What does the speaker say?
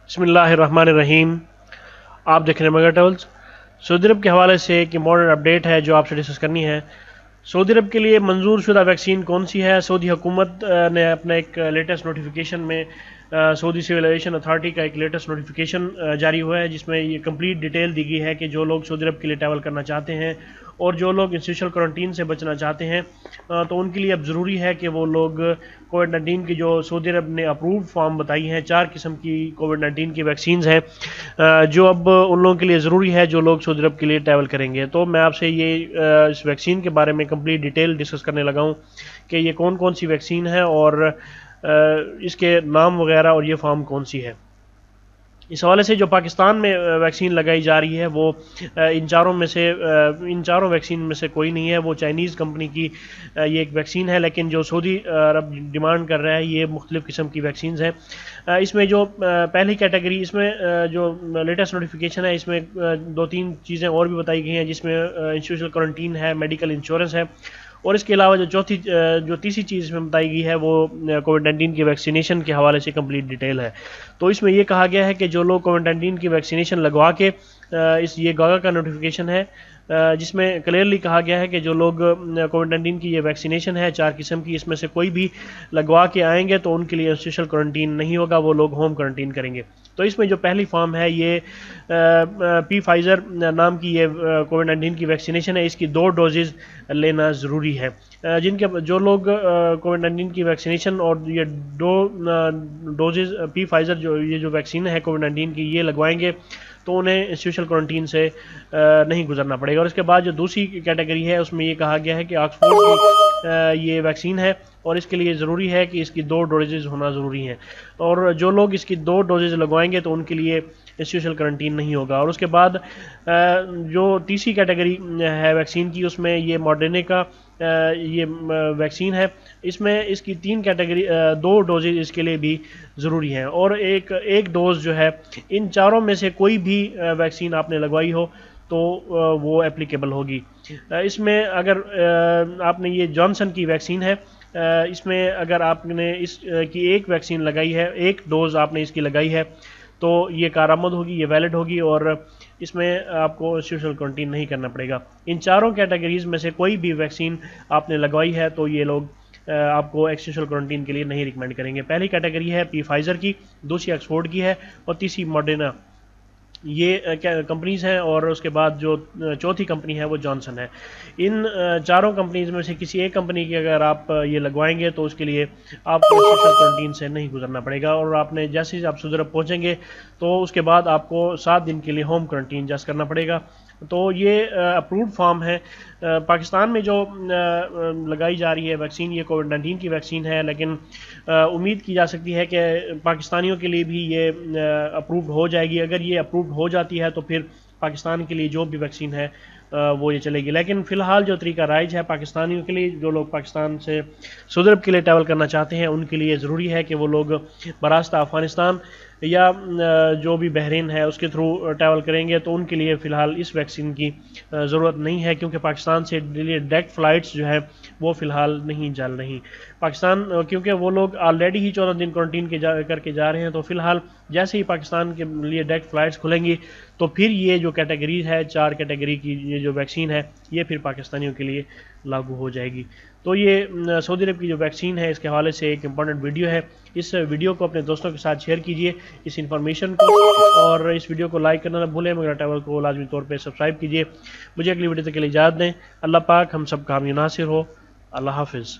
बिस्मिल्लाहिर्रहमानिर्रहीम। आप देख रहे हैं मगर ट्रेवल्स। सऊदी अरब के हवाले से एक इम्पॉर्टेंट अपडेट है जो आपसे डिस्कस करनी है। सऊदी अरब के लिए मंजूर शुदा वैक्सीन कौन सी है? सऊदी हुकूमत ने अपना एक लेटेस्ट नोटिफिकेशन में सऊदी सिविल एविएशन अथॉरिटी का एक लेटेस्ट नोटिफिकेशन जारी हुआ है, जिसमें ये कंप्लीट डिटेल दी गई है कि जो लोग सऊदी अरब के लिए ट्रैवल करना चाहते हैं और जो लोग इंस्टीट्यूशनल क्वारंटीन से बचना चाहते हैं तो उनके लिए अब ज़रूरी है कि वो लोग कोविड-19 की जो सऊदी अरब ने अप्रूव्ड फॉर्म बताई हैं, 4 किस्म की कोविड-19 की वैक्सीन्स हैं जो अब उन लोगों के लिए ज़रूरी है जो लोग सऊदी अरब के लिए ट्रैवल करेंगे। तो मैं आपसे ये इस वैक्सीन के बारे में कंप्लीट डिटेल डिस्कस करने लगा हूँ कि ये कौन कौन सी वैक्सीन है और इसके नाम वगैरह और ये फॉर्म कौन सी है। इस हवाले से जो पाकिस्तान में वैक्सीन लगाई जा रही है वो इन चारों वैक्सीन में से कोई नहीं है। वो चाइनीज़ कंपनी की ये एक वैक्सीन है, लेकिन जो सऊदी अरब डिमांड कर रहा है ये मुख्तलिफ़ किस्म की वैक्सीन है। इसमें जो पहली कैटेगरी, इसमें जो लेटेस्ट नोटिफिकेशन है इसमें 2-3 चीज़ें और भी बताई गई हैं, जिसमें इंस्टीट्यूशनल क्वारंटीन है, मेडिकल इंश्योरेंस है और इसके अलावा जो तीसरी चीज़ इसमें बताई गई है वो कोविड-19 की वैक्सीनेशन के हवाले से कंप्लीट डिटेल है। तो इसमें ये कहा गया है कि जो लोग कोविड-19 की वैक्सीनेशन लगवा के ये गागा का नोटिफिकेशन है जिसमें क्लियरली कहा गया है कि जो लोग कोविड-19 की ये वैक्सीनेशन है 4 किस्म की, इसमें से कोई भी लगवा के आएंगे तो उनके लिए इंस्टीट्यूशनल क्वारंटीन नहीं होगा, वो लोग होम क्वारंटीन करेंगे। तो इसमें जो पहली फॉर्म है ये फाइज़र नाम की ये कोविड-19 की वैक्सीनेशन है, इसकी 2 डोजेज़ लेना ज़रूरी है। जो लोग कोविड-19 की वैक्सीनेशन और ये 2 डोजेज़ फाइज़र ये जो वैक्सीन है कोविड-19 की ये लगवाएंगे तो उन्हें इंस्टीट्यूशनल क्वारंटीन से नहीं गुजरना पड़ेगा। और इसके बाद जो दूसरी कैटेगरी है उसमें ये कहा गया है कि ऑक्सफोर्ड की ये वैक्सीन है और इसके लिए ज़रूरी है कि इसकी 2 डोजेज़ होना ज़रूरी हैं और जो लोग इसकी 2 डोजेज़ लगवाएंगे तो उनके लिए इंस्टीट्यूशनल क्वारंटीन नहीं होगा। और उसके बाद जो तीसरी कैटेगरी है वैक्सीन की उसमें ये मॉडर्ना का ये वैक्सीन है, इसमें इसकी 3 कैटेगरी 2 डोजेज इसके लिए भी ज़रूरी हैं और एक डोज जो है इन चारों में से कोई भी वैक्सीन आपने लगवाई हो तो वो एप्लीकेबल होगी। इसमें अगर आपने ये जॉनसन की वैक्सीन है, इसमें अगर आपने इस की एक वैक्सीन लगाई है, एक डोज़ आपने इसकी लगाई है तो ये कारआमद होगी, ये वैलिड होगी और इसमें आपको इंस्टीट्यूशनल क्वारंटीन नहीं करना पड़ेगा। इन चारों कैटेगरीज़ में से कोई भी वैक्सीन आपने लगवाई है तो ये लोग आपको इंस्टीट्यूशनल क्वारंटीन के लिए नहीं रिकमेंड करेंगे। पहली कैटेगरी है फाइज़र की, दूसरी ऑक्सफोर्ड की है और तीसरी मॉडर्ना, ये कंपनीज़ हैं और उसके बाद जो चौथी कंपनी है वो जॉनसन है। इन चारों कंपनीज़ में से किसी एक कंपनी की अगर आप ये लगवाएंगे तो उसके लिए आपको सोशल क्वारंटीन से नहीं गुजरना पड़ेगा और आपने जैसे ही आप सऊदी अरब पहुँचेंगे तो उसके बाद आपको 7 दिन के लिए होम क्वारंटीन जस्ट करना पड़ेगा। तो ये अप्रूव्ड फॉर्म है। पाकिस्तान में जो लगाई जा रही है वैक्सीन ये कोविड-19 की वैक्सीन है, लेकिन उम्मीद की जा सकती है कि पाकिस्तानियों के लिए भी ये अप्रूव्ड हो जाएगी। अगर ये अप्रूव्ड हो जाती है तो फिर पाकिस्तान के लिए जो भी वैक्सीन है वो ये चलेगी। लेकिन फ़िलहाल जो तरीका राइज है पाकिस्तानियों के लिए, जो लोग पाकिस्तान से सऊदी अरब के लिए ट्रैवल करना चाहते हैं उनके लिए ज़रूरी है कि वो लोग बरास्ता अफ़गानिस्तान या जो भी बहरीन है उसके थ्रू ट्रैवल करेंगे तो उनके लिए फ़िलहाल इस वैक्सीन की ज़रूरत नहीं है, क्योंकि पाकिस्तान से डायरेक्ट फ़्लाइट्स जो है वो फ़िलहाल नहीं चल रही पाकिस्तान, क्योंकि वो लोग ऑलरेडी ही 14 दिन क्वारंटीन करके जा रहे हैं। तो फ़िलहाल जैसे ही पाकिस्तान के लिए डायरेक्ट फ़्लाइट्स खुलेंगी तो फिर ये जो कैटेगरी है 4 कैटेगरी की ये जो वैक्सीन है ये फिर पाकिस्तानियों के लिए लागू हो जाएगी। तो ये सऊदी अरब की जो वैक्सीन है इसके हवाले से एक इम्पॉर्टेंट वीडियो है। इस वीडियो को अपने दोस्तों के साथ शेयर कीजिए इस इन्फॉर्मेशन को, और इस वीडियो को लाइक करना ना भूलें, मगर ट्रैवल को लाजमी तौर पे सब्सक्राइब कीजिए। मुझे अगली वीडियो तक के लिए इजाज़त दें। अल्लाह पाक हम सब का हामी नासिर हो। अल्लाह हाफिज़।